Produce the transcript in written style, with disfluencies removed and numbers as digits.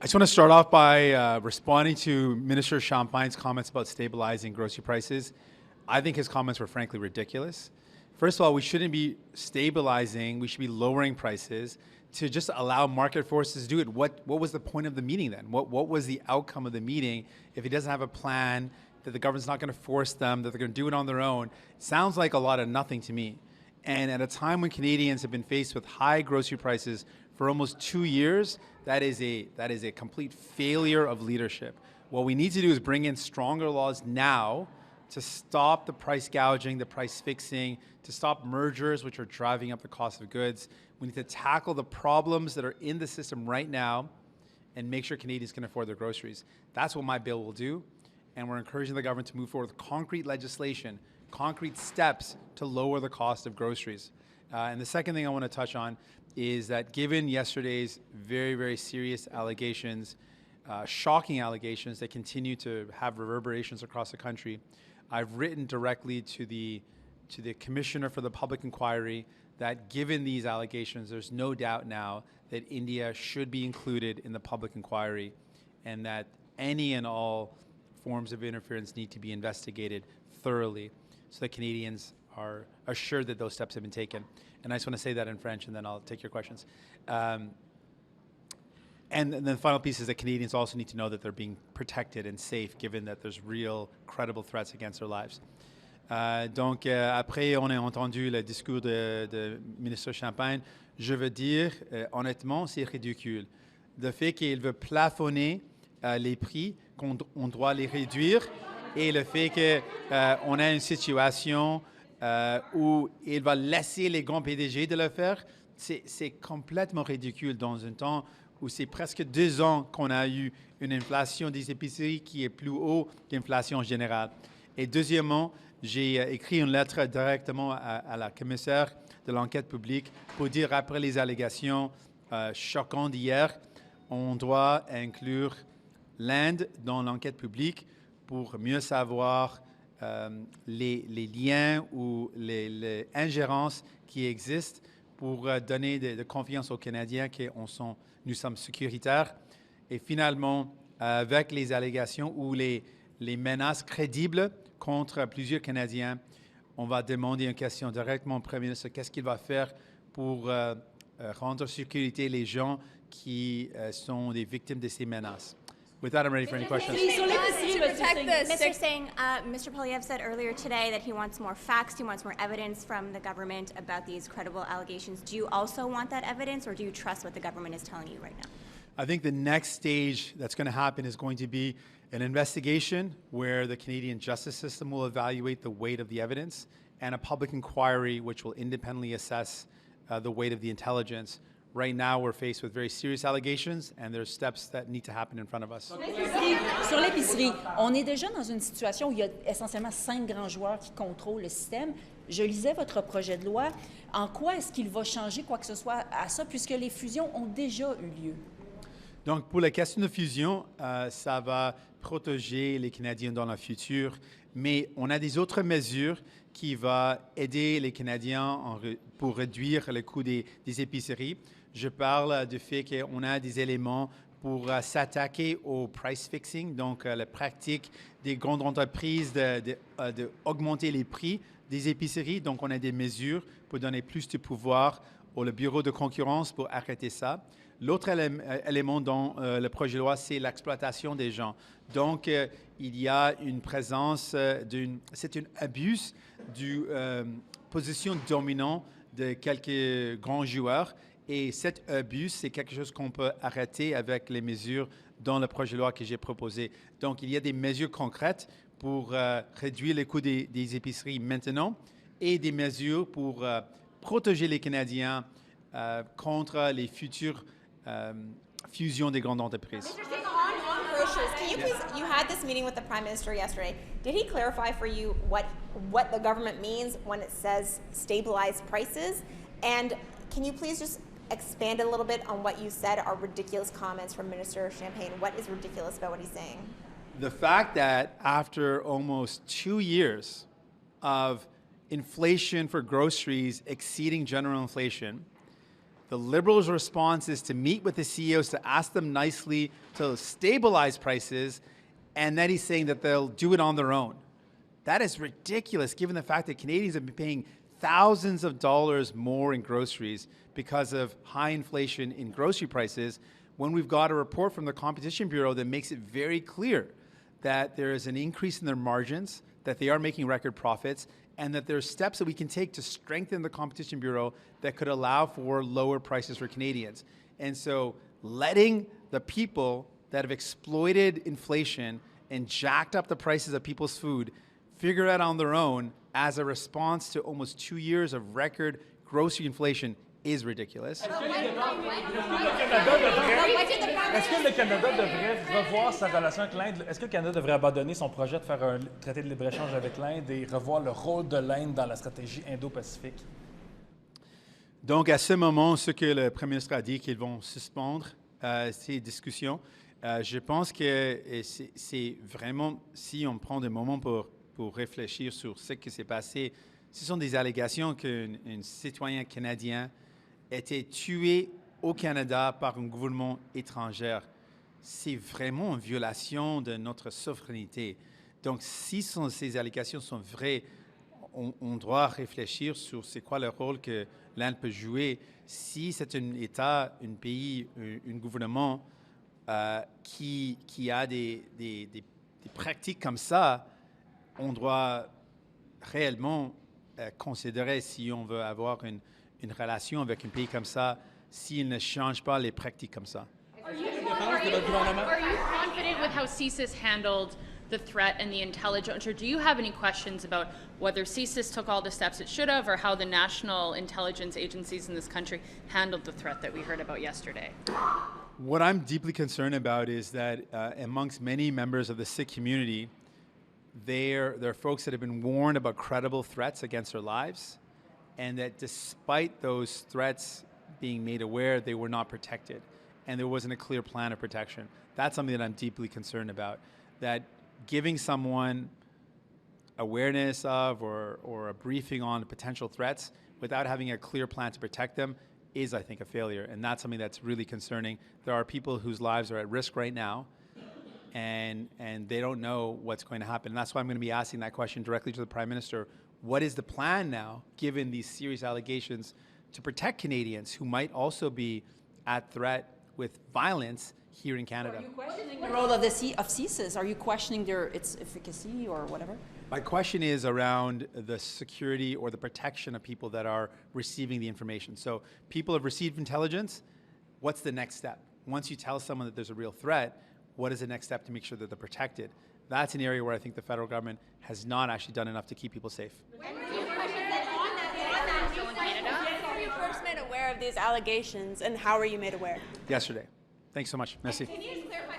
I just want to start off by responding to Minister Champagne's comments about stabilizing grocery prices. I think his comments were frankly ridiculous. First of all, we shouldn't be stabilizing, we should be lowering prices to just allow market forces to do it. What was the point of the meeting then? What was the outcome of the meeting if he doesn't have a plan, that the government's not going to force them, that they're going to do it on their own? It sounds like a lot of nothing to me. And at a time when Canadians have been faced with high grocery prices for almost 2 years, that is a complete failure of leadership. What we need to do is bring in stronger laws now to stop the price gouging, the price fixing, to stop mergers which are driving up the cost of goods. We need to tackle the problems that are in the system right now and make sure Canadians can afford their groceries. That's what my bill will do. And we're encouraging the government to move forward with concrete legislation, concrete steps to lower the cost of groceries. And the second thing I want to touch on is that given yesterday's very, very serious allegations, shocking allegations that continue to have reverberations across the country, I've written directly to the Commissioner for the Public Inquiry that given these allegations, there's no doubt now that India should be included in the public inquiry and that any and all forms of interference need to be investigated thoroughly so that Canadians are assured that those steps have been taken. And I just want to say that in French, and then I'll take your questions. And then the final piece is that Canadians also need to know that they're being protected and safe, given that there's real, credible threats against their lives. Donc, après, on a entendu le discours de ministre Champagne. Je veux dire, honnêtement, c'est ridicule. Le fait qu'il veut plafonner les prix, qu'on doit les réduire, et le fait qu'on a une situation où il va laisser les grands PDG de le faire, c'est complètement ridicule dans un temps où c'est presque 2 ans qu'on a eu une inflation des épiceries qui est plus haut que l'inflation générale. Et deuxièmement, j'ai écrit une lettre directement à la commissaire de l'enquête publique pour dire, après les allégations choquantes d'hier, on doit inclure l'Inde dans l'enquête publique pour mieux savoir les liens ou les ingérences qui existent pour donner de confiance aux Canadiens que nous sommes sécuritaires. Et finalement, avec les allégations ou les menaces crédibles contre plusieurs Canadiens, on va demander une question directement au Premier ministre. Qu'est-ce qu'il va faire pour rendre sécurité les gens qui sont des victimes de ces menaces? With that, I'm ready for any questions. Mr. Singh, Mr. Poilievre said earlier today that he wants more facts, he wants more evidence from the government about these credible allegations. Do you also want that evidence, or do you trust what the government is telling you right now? I think the next stage that's going to happen is going to be an investigation where the Canadian justice system will evaluate the weight of the evidence, and a public inquiry which will independently assess the weight of the intelligence. Right now, we're faced with very serious allegations, and there's steps that need to happen in front of us. Sur l'épicerie, on est déjà dans une situation où il y a essentiellement 5 grands joueurs qui contrôlent le système. Je lisais votre projet de loi. En quoi est-ce qu'il va changer quoi que ce soit à ça, puisque les fusions ont déjà eu lieu? Donc, pour la question de fusion, ça va protéger les Canadiens dans le futur, mais on a des autres mesures qui vont aider les Canadiens pour réduire le coût des épiceries. Je parle du fait qu'on a des éléments pour s'attaquer au price fixing, donc la pratique des grandes entreprises d'augmenter les prix des épiceries. Donc, on a des mesures pour donner plus de pouvoir au bureau de concurrence pour arrêter ça. L'autre élément dans le projet de loi, c'est l'exploitation des gens. Donc, il y a une présence c'est un abus de position dominante de quelques grands joueurs. Et cet abus, c'est quelque chose qu'on peut arrêter avec les mesures dans le projet de loi que j'ai proposé. Donc, il y a des mesures concrètes pour réduire les coûts des épiceries maintenant et des mesures pour protéger les Canadiens contre les futures fusions des grandes entreprises. Mr. Singh, on groceries, can you please, you had this meeting with the Prime Minister yesterday. Did he clarify for you what the government means when it says stabilized prices? And can you please just expand a little bit on what you said are ridiculous comments from Minister Champagne? What is ridiculous about what he's saying? The fact that after almost 2 years of inflation for groceries exceeding general inflation, The Liberals' response is to meet with the CEOs to ask them nicely to stabilize prices, and then he's saying that they'll do it on their own. That is ridiculous, given the fact that Canadians have been paying thousands of dollars more in groceries because of high inflation in grocery prices, when we've got a report from the Competition Bureau that makes it very clear that there is an increase in their margins, that they are making record profits, and that there are steps that we can take to strengthen the Competition Bureau that could allow for lower prices for Canadians. And so letting the people that have exploited inflation and jacked up the prices of people's food figure it out on their own as a response to almost 2 years of record grocery inflation is ridiculous. Est-ce que le Canada devrait revoir sa relation avec l'Inde? Est-ce que le Canada devrait abandonner son projet de faire un traité de libre-échange avec l'Inde et revoir le rôle de l'Inde dans la stratégie Indo-Pacifique? Donc, à ce moment, ce que le Premier ministre a dit qu'ils vont suspendre ces discussions, je pense que c'est vraiment, si on prend des moments pour réfléchir sur ce qui s'est passé, ce sont des allégations qu'un citoyen canadien était tué au Canada par un gouvernement étranger. C'est vraiment une violation de notre souveraineté. Donc, si ces allégations sont vraies, on doit réfléchir sur c'est quoi le rôle que l'Inde peut jouer. Si c'est un État, un pays, un gouvernement qui a des pratiques comme ça, on doit réellement considérer si on veut avoir une relation avec un pays comme ça, s'il ne change pas les pratiques comme ça. Are you confident with how CSIS handled the threat and the intelligence, or do you have any questions about whether CSIS took all the steps it should have, or how the national intelligence agencies in this country handled the threat that we heard about yesterday? What I'm deeply concerned about is that amongst many members of the Sikh community, there are folks that have been warned about credible threats against their lives, and that despite those threats being made aware, they were not protected, and there wasn't a clear plan of protection. That's something that I'm deeply concerned about, that giving someone awareness of or a briefing on potential threats without having a clear plan to protect them is, I think, a failure, and that's something that's really concerning. There are people whose lives are at risk right now, and they don't know what's going to happen. And that's why I'm going to be asking that question directly to the Prime Minister. What is the plan now, given these serious allegations, to protect Canadians who might also be at threat with violence here in Canada? Are you questioning the role of CSIS? Are you questioning its efficacy or whatever? My question is around the security or the protection of people that are receiving the information. So people have received intelligence. What's the next step? Once you tell someone that there's a real threat, what is the next step to make sure that they're protected? That's an area where I think the federal government has not actually done enough to keep people safe. When were you first made aware of these allegations, and how were you made aware? Yesterday. Thanks so much. Merci. Can you just clarify